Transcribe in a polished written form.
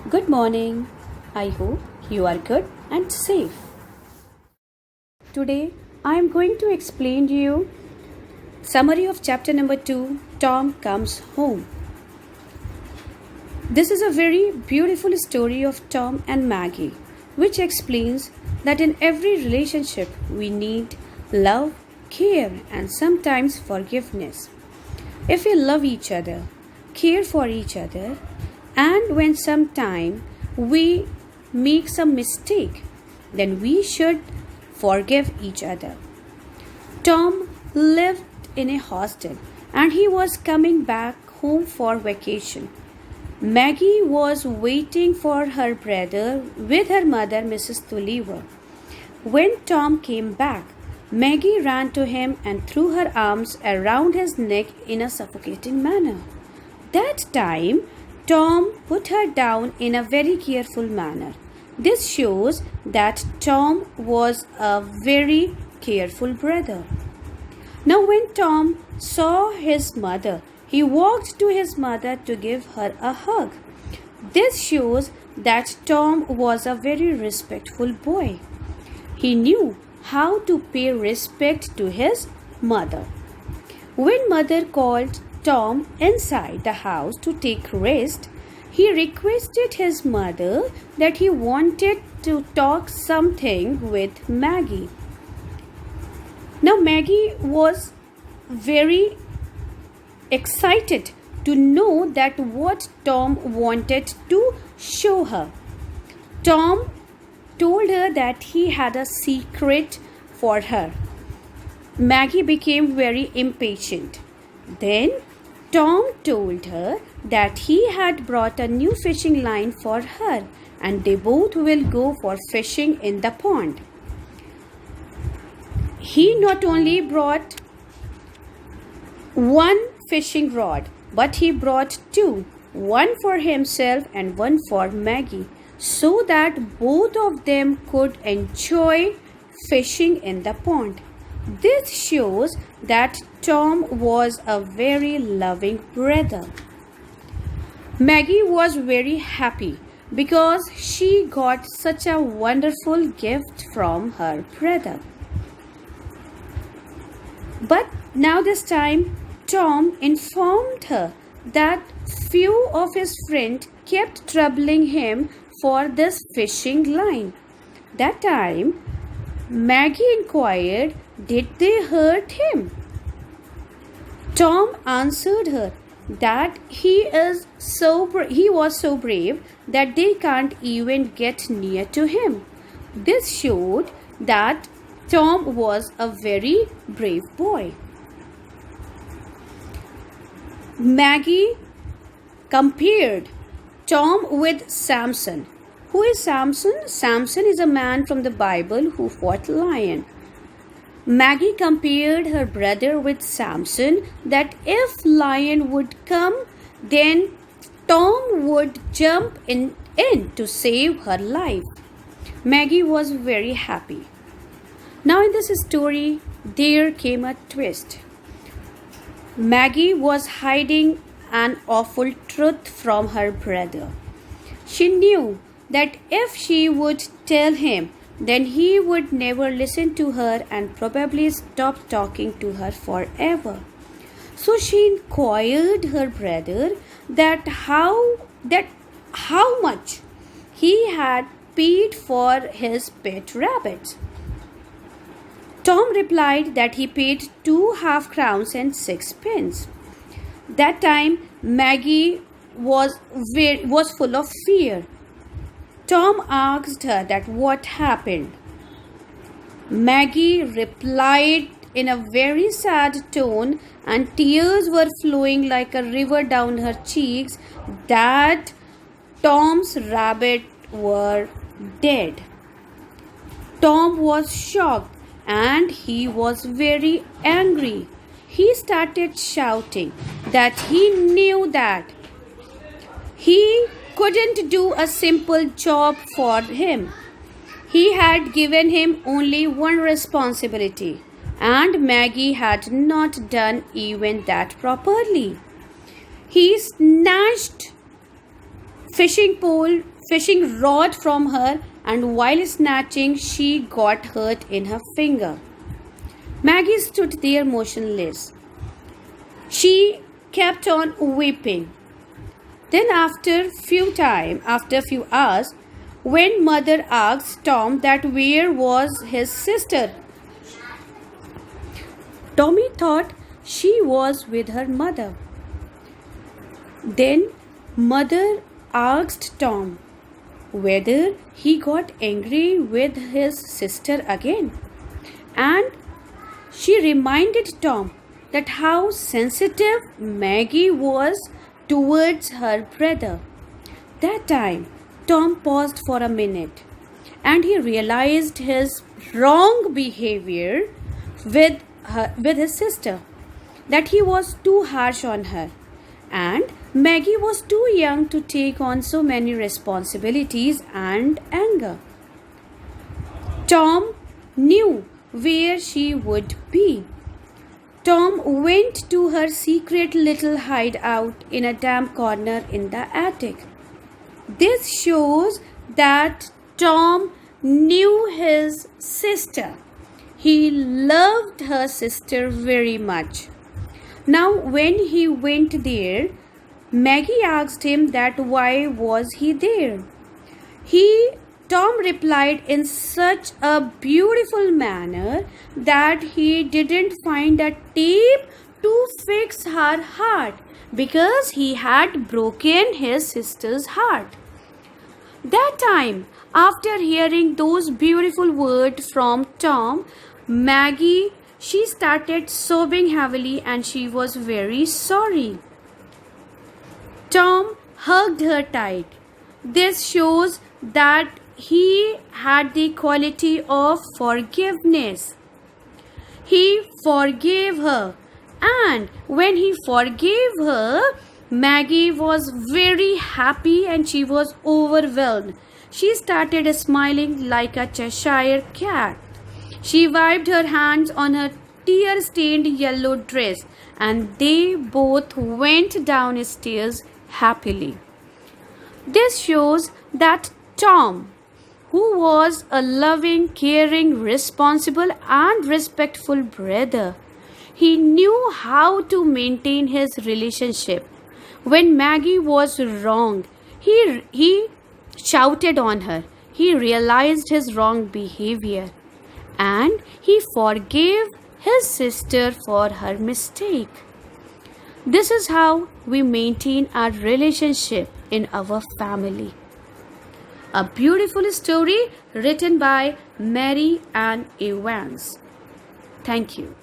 Good morning. I hope you are good and safe. Today I am going to explain to you summary of chapter number 2, Tom Comes Home. This is a very beautiful story of Tom and Maggie, which explains that in every relationship we need love, care, and sometimes forgiveness. If we love each other, care for each other, and when sometime we make some mistake, then we should forgive each other. Tom lived in a hostel and he was coming back home for vacation. Maggie was waiting for her brother with her mother, Mrs. Tulliver. When Tom came back, Maggie ran to him and threw her arms around his neck in a suffocating manner. That time, Tom put her down in a very careful manner. This shows that Tom was a very careful brother. Now, when Tom saw his mother, he walked to his mother to give her a hug. This shows that Tom was a very respectful boy. He knew how to pay respect to his mother. When mother called Tom inside the house to take rest, he requested his mother that he wanted to talk something with Maggie. Now Maggie was very excited to know that what Tom wanted to show her. Tom told her that he had a secret for her. Maggie became very impatient. Then Tom told her that he had brought a new fishing line for her and they both will go for fishing in the pond. He not only brought one fishing rod, but he brought two, one for himself and one for Maggie, so that both of them could enjoy fishing in the pond. This shows that Tom was a very loving brother. Maggie was very happy because she got such a wonderful gift from her brother. But now this time, Tom informed her that few of his friends kept troubling him for this fishing line. That time, Maggie inquired, did they hurt him? Tom answered her that he was so brave that they can't even get near to him. This showed that Tom was a very brave boy. Maggie compared Tom with Samson. Who is Samson? Samson is a man from the Bible who fought lion. Maggie compared her brother with Samson, that if lion would come, then Tom would jump in to save her life. Maggie was very happy. Now in this story, there came a twist. Maggie was hiding an awful truth from her brother. She knew that if she would tell him, then he would never listen to her and probably stop talking to her forever. So she inquired her brother that how much he had paid for his pet rabbits. Tom replied that he paid 2 half-crowns and 6 pence. That time Maggie was full of fear. Tom asked her that what happened. Maggie replied in a very sad tone, and tears were flowing like a river down her cheeks, that Tom's rabbit were dead. Tom was shocked and he was very angry. He started shouting that he knew that he couldn't do a simple job for him. He had given him only one responsibility, and Maggie had not done even that properly. He snatched fishing pole, fishing rod from her, and while snatching, she got hurt in her finger. Maggie stood there motionless. She kept on weeping. Then after few hours, when mother asked Tom that where was his sister, Tommy thought she was with her mother. Then mother asked Tom whether he got angry with his sister again, and she reminded Tom that how sensitive Maggie was towards her brother. That time, Tom paused for a minute and he realized his wrong behavior with his sister, that he was too harsh on her, and Maggie was too young to take on so many responsibilities and anger. Tom knew where she would be. Tom went to her secret little hideout in a damp corner in the attic. This shows that Tom knew his sister. He loved her sister very much. Now when he went there, Maggie asked him that why was he there. Tom replied in such a beautiful manner that he didn't find a tape to fix her heart because he had broken his sister's heart. That time, after hearing those beautiful words from Tom, Maggie, she started sobbing heavily and she was very sorry. Tom hugged her tight. This shows that he had the quality of forgiveness. He forgave her, and when he forgave her, Maggie was very happy and she was overwhelmed. She started smiling like a Cheshire cat. She wiped her hands on her tear-stained yellow dress and they both went downstairs happily. This shows that Tom, who was a loving, caring, responsible and respectful brother, he knew how to maintain his relationship. When Maggie was wrong, he shouted on her. He realized his wrong behavior and he forgave his sister for her mistake. This is how we maintain our relationship in our family. A beautiful story written by Mary Ann Evans. Thank you.